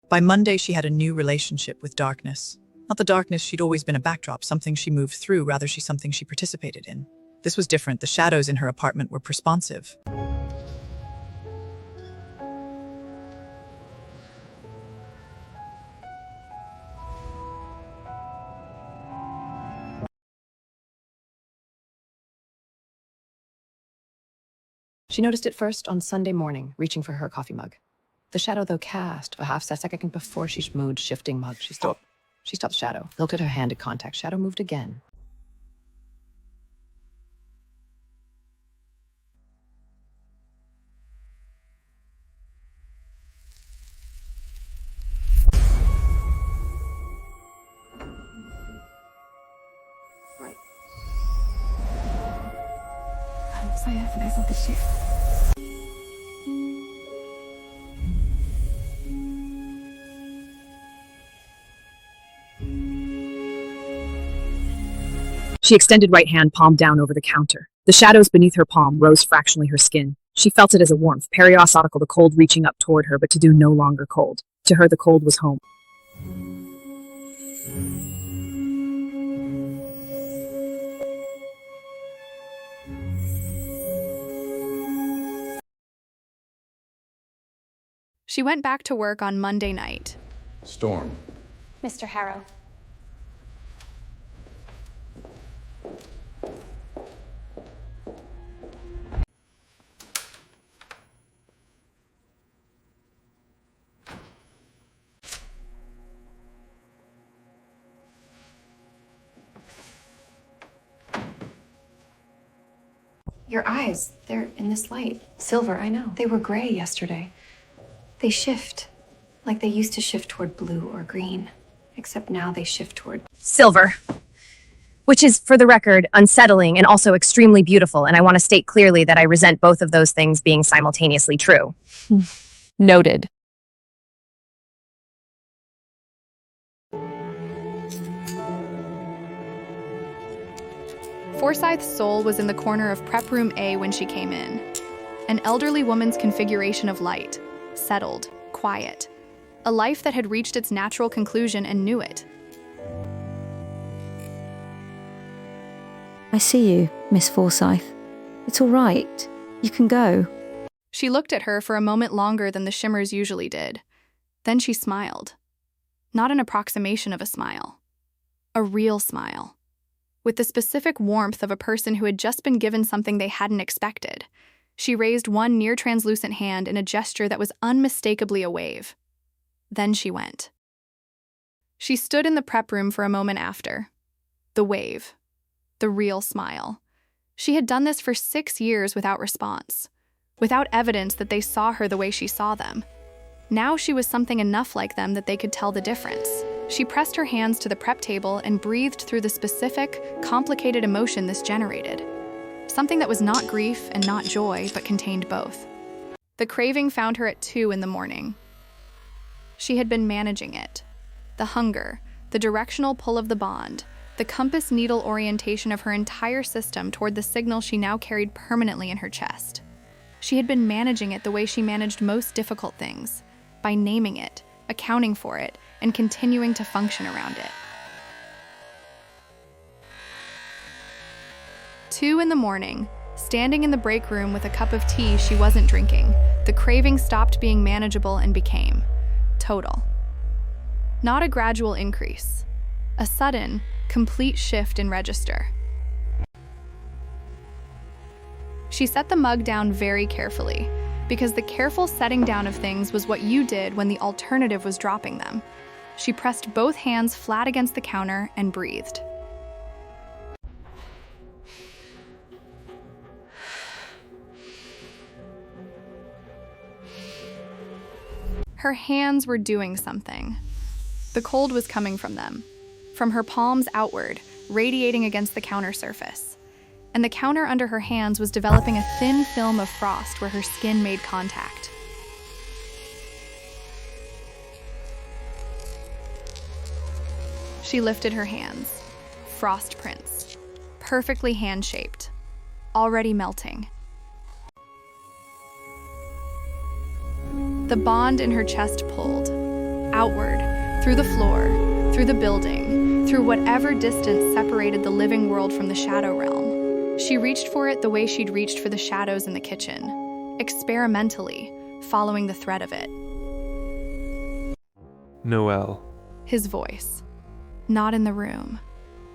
By Monday, she had a new relationship with darkness. Not the darkness she'd always been a backdrop, something she moved through, rather something she participated in. This was different. The shadows in her apartment were responsive. She noticed it first on Sunday morning, reaching for her coffee mug. The shadow, though, cast a half second before she moved, shifting mug. She stopped. She stopped shadow, looked at her hand at contact. Shadow moved again. She extended right hand, palm down over the counter. The shadows beneath her palm rose fractionally her skin. She felt it as a warmth, periodical, the cold reaching up toward her, but to do no longer cold. To her, the cold was home. She went back to work on Monday night. Storm. Mr. Harrow. Your eyes, they're in this light. Silver, I know. They were gray yesterday. They shift, like they used to shift toward blue or green, except now they shift toward silver, which is, for the record, unsettling and also extremely beautiful, and I want to state clearly that I resent both of those things being simultaneously true. Noted. Forsyth's soul was in the corner of Prep Room A when she came in. An elderly woman's configuration of light, settled, quiet. A life that had reached its natural conclusion and knew it. I see you, Miss Forsyth. It's all right. You can go. She looked at her for a moment longer than the shimmers usually did. Then she smiled. Not an approximation of a smile. A real smile. With the specific warmth of a person who had just been given something they hadn't expected. She raised one near-translucent hand in a gesture that was unmistakably a wave. Then she went. She stood in the prep room for a moment after. The wave. The real smile. She had done this for 6 years without response. Without evidence that they saw her the way she saw them. Now she was something enough like them that they could tell the difference. She pressed her hands to the prep table and breathed through the specific, complicated emotion this generated. Something that was not grief and not joy, but contained both. The craving found her at 2 in the morning. She had been managing it. The hunger, the directional pull of the bond, the compass needle orientation of her entire system toward the signal she now carried permanently in her chest. She had been managing it the way she managed most difficult things, by naming it, accounting for it, and continuing to function around it. 2 in the morning, standing in the break room with a cup of tea she wasn't drinking, the craving stopped being manageable and became total. Not a gradual increase, a sudden, complete shift in register. She set the mug down very carefully, because the careful setting down of things was what you did when the alternative was dropping them. She pressed both hands flat against the counter and breathed. Her hands were doing something. The cold was coming from them, from her palms outward, radiating against the counter surface. And the counter under her hands was developing a thin film of frost where her skin made contact. She lifted her hands, frost prints, perfectly hand-shaped, already melting. The bond in her chest pulled, outward, through the floor, through the building, through whatever distance separated the living world from the shadow realm. She reached for it the way she'd reached for the shadows in the kitchen, experimentally, following the thread of it. Noelle. His voice. Not in the room.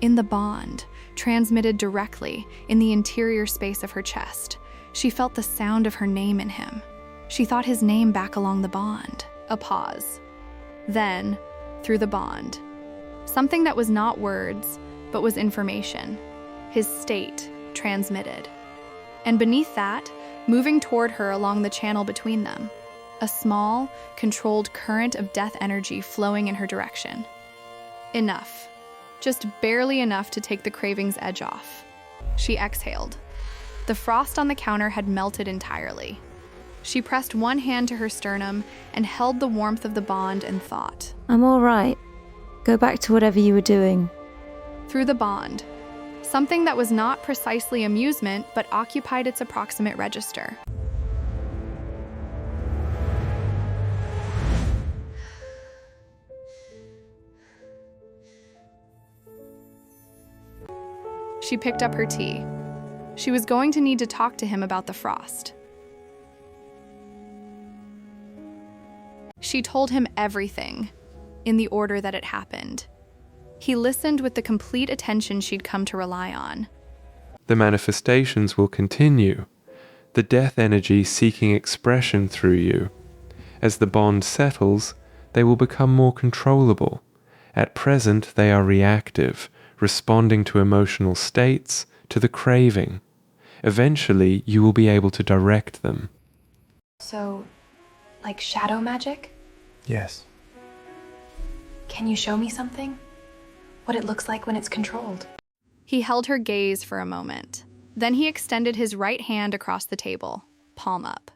In the bond, transmitted directly in the interior space of her chest. She felt the sound of her name in him. She thought his name back along the bond. A pause. Then, through the bond. Something that was not words, but was information. His state, transmitted. And beneath that, moving toward her along the channel between them, a small, controlled current of death energy flowing in her direction. Enough. Just barely enough to take the craving's edge off. She exhaled. The frost on the counter had melted entirely. She pressed one hand to her sternum and held the warmth of the bond and thought. I'm all right. Go back to whatever you were doing. Through the bond. Something that was not precisely amusement, but occupied its approximate register. She picked up her tea. She was going to need to talk to him about the frost. She told him everything, in the order that it happened. He listened with the complete attention she'd come to rely on. The manifestations will continue, the death energy seeking expression through you. As the bond settles, they will become more controllable. At present, they are reactive, responding to emotional states, to the craving. Eventually, you will be able to direct them. So, like shadow magic? Yes. Can you show me something? What it looks like when it's controlled? He held her gaze for a moment. Then he extended his right hand across the table, palm up.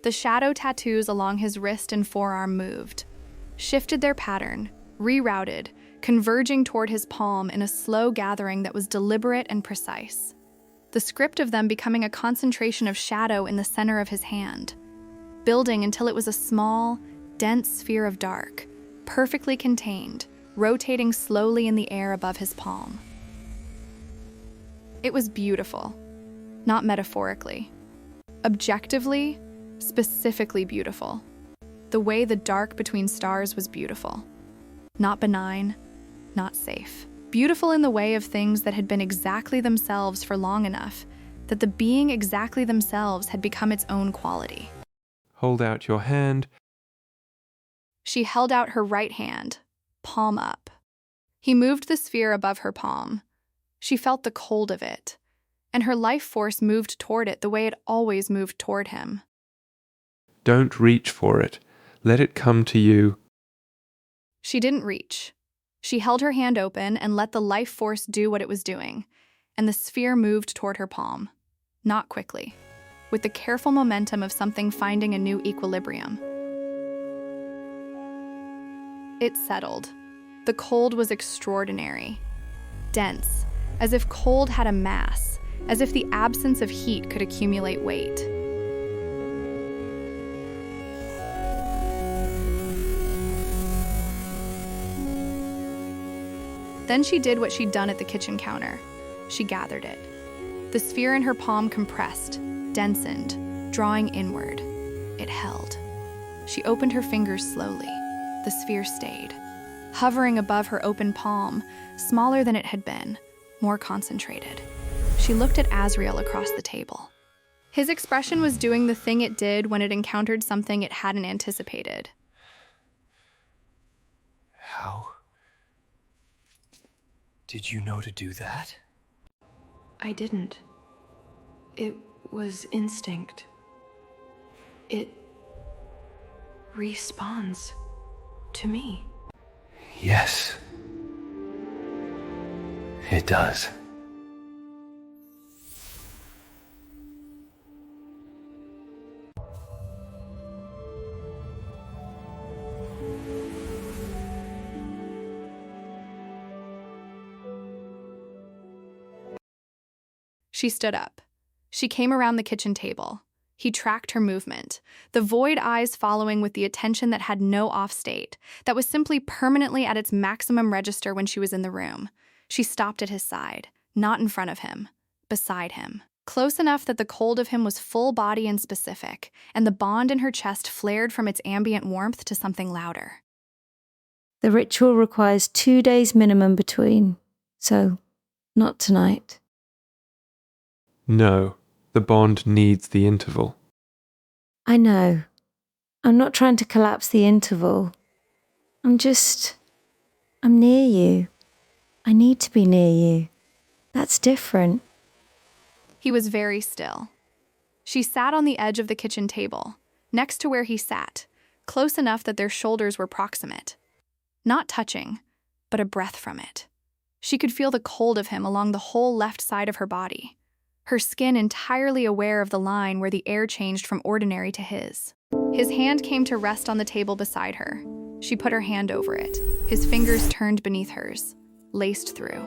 The shadow tattoos along his wrist and forearm moved, shifted their pattern, rerouted, converging toward his palm in a slow gathering that was deliberate and precise. The script of them becoming a concentration of shadow in the center of his hand, building until it was a small, dense sphere of dark, perfectly contained, rotating slowly in the air above his palm. It was beautiful, not metaphorically. Objectively, specifically beautiful. The way the dark between stars was beautiful. Not benign, not safe. Beautiful in the way of things that had been exactly themselves for long enough that the being exactly themselves had become its own quality. Hold out your hand. She held out her right hand, palm up. He moved the sphere above her palm. She felt the cold of it, and her life force moved toward it the way it always moved toward him. Don't reach for it. Let it come to you. She didn't reach. She held her hand open and let the life force do what it was doing, and the sphere moved toward her palm. Not quickly, with the careful momentum of something finding a new equilibrium. It settled. The cold was extraordinary. Dense, as if cold had a mass, as if the absence of heat could accumulate weight. Then she did what she'd done at the kitchen counter. She gathered it. The sphere in her palm compressed, densened, drawing inward. It held. She opened her fingers slowly. The sphere stayed, hovering above her open palm, smaller than it had been, more concentrated. She looked at Azriel across the table. His expression was doing the thing it did when it encountered something it hadn't anticipated. How did you know to do that? I didn't. It was instinct. It responds to me. Yes. It does. She stood up. She came around the kitchen table. He tracked her movement, the void eyes following with the attention that had no off state, that was simply permanently at its maximum register when she was in the room. She stopped at his side, not in front of him, beside him. Close enough that the cold of him was full body and specific, and the bond in her chest flared from its ambient warmth to something louder. The ritual requires 2 days minimum between, so not tonight. No, the bond needs the interval. I know. I'm not trying to collapse the interval. I'm near you. I need to be near you. That's different. He was very still. She sat on the edge of the kitchen table, next to where he sat, close enough that their shoulders were proximate. Not touching, but a breath from it. She could feel the cold of him along the whole left side of her body, her skin entirely aware of the line where the air changed from ordinary to his. His hand came to rest on the table beside her. She put her hand over it, his fingers turned beneath hers, laced through.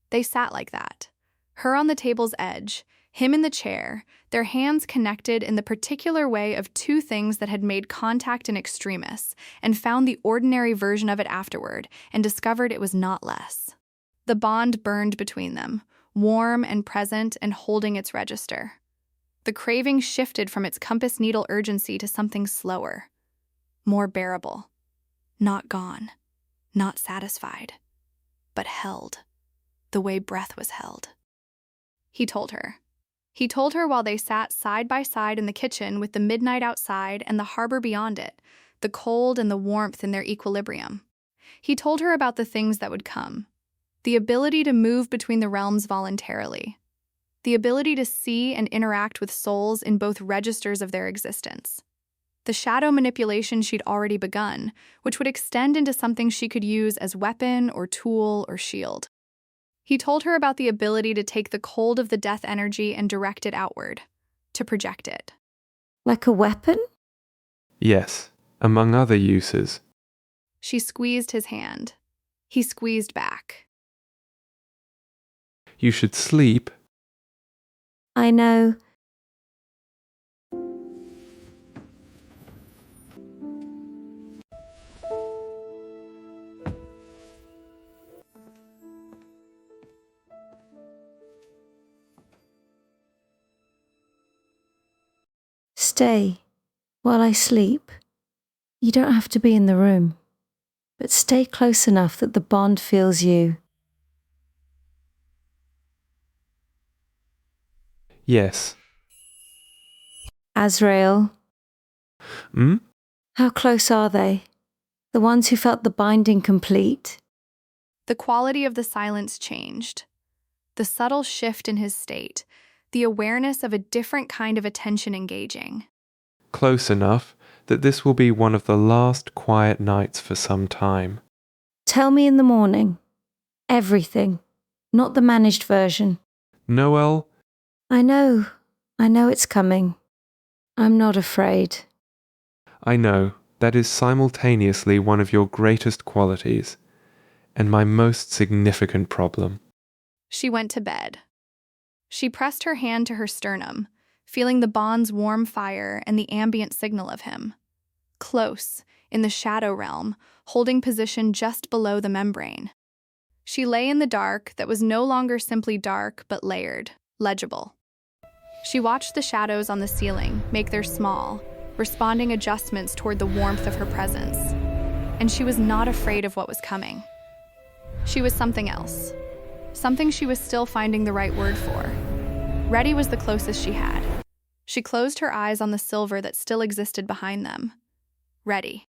They sat like that, her on the table's edge, him in the chair, their hands connected in the particular way of two things that had made contact in extremis and found the ordinary version of it afterward and discovered it was not less. The bond burned between them, warm and present and holding its register. The craving shifted from its compass needle urgency to something slower, more bearable, not gone, not satisfied, but held, the way breath was held. He told her. He told her while they sat side by side in the kitchen with the midnight outside and the harbor beyond it, the cold and the warmth in their equilibrium. He told her about the things that would come, the ability to move between the realms voluntarily, the ability to see and interact with souls in both registers of their existence, the shadow manipulation she'd already begun, which would extend into something she could use as weapon or tool or shield. He told her about the ability to take the cold of the death energy and direct it outward, to project it. Like a weapon? Yes, among other uses. She squeezed his hand. He squeezed back. You should sleep. I know. Stay while I sleep. You don't have to be in the room, but stay close enough that the bond feels you. Yes. Azrael, Hmm? how close are they? The ones who felt the binding complete? The quality of the silence changed. The subtle shift in his state, the awareness of a different kind of attention engaging. Close enough that this will be one of the last quiet nights for some time. Tell me in the morning. Everything. Not the managed version. Noel, I know it's coming. I'm not afraid. I know that is simultaneously one of your greatest qualities and my most significant problem. She went to bed. She pressed her hand to her sternum, feeling the bond's warm fire and the ambient signal of him. Close, in the shadow realm, holding position just below the membrane. She lay in the dark that was no longer simply dark but layered, legible. She watched the shadows on the ceiling make their small, responding adjustments toward the warmth of her presence. And she was not afraid of what was coming. She was something else. Something she was still finding the right word for. Ready was the closest she had. She closed her eyes on the silver that still existed behind them. Ready.